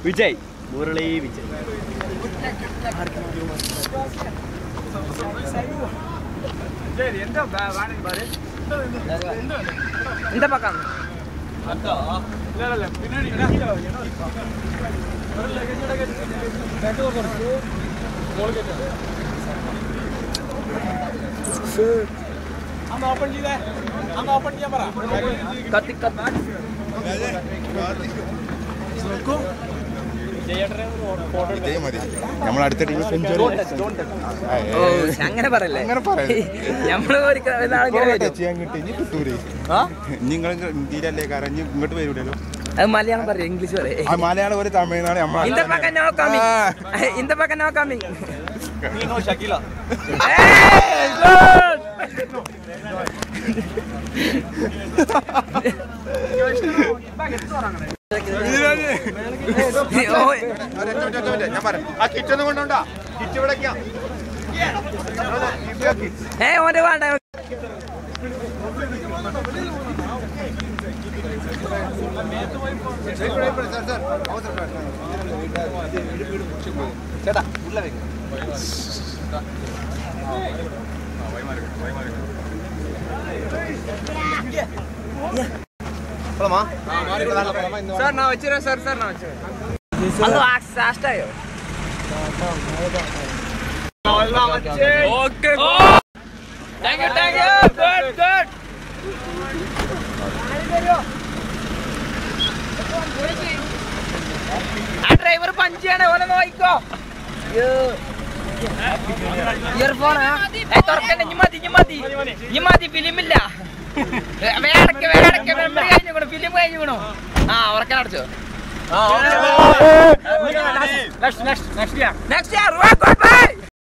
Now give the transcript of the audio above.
വിജയ് മുരളി വിജയ്. എന്താ പക്കം നമ്മളടുത്ത ടീം അങ്ങനെ പറയല്ലേ, നമ്മള് ചെയ്യാൻ കിട്ടി കിട്ടൂരേ. നിങ്ങൾ ഇന്ത്യയിലല്ലേ കാരണം ഇങ്ങോട്ട് വരൂലല്ലോ. അത് മലയാളം പറയാം, ഇംഗ്ലീഷ് പറയാം. മലയാളം ഒരു തമിഴ്നാട് இந்த பக்கம் நோ கமிங். നീനോ ഷക്കീല. ഞാൻ പറയാം ആ കിറ്റൊന്നും കൊണ്ടോണ്ടാ, കിറ്റ് ഇവിടെ ഓന്റെ വേണ്ട. ചേട്ടാ ഉള്ള വെക്ക്. சார் நான் வச்சிரேன் சார் நான் வச்சிரேன். அது சாஸ்டாயோ ஓகே थैंक यू गुड ആ ഡ്രൈവർ പഞ്ചാണ്, ഓനെ നോക്കിക്കോ. ഇയർഫോണാ തുറക്കണ്ട, ഇനി മതി ഫിലിമില്ല. വേടക്ക് മെമ്മറി കഴിഞ്ഞു, ഫിലിം കഴിഞ്ഞു. ആ ഉറക്കാൻ അടച്ചോ. Next year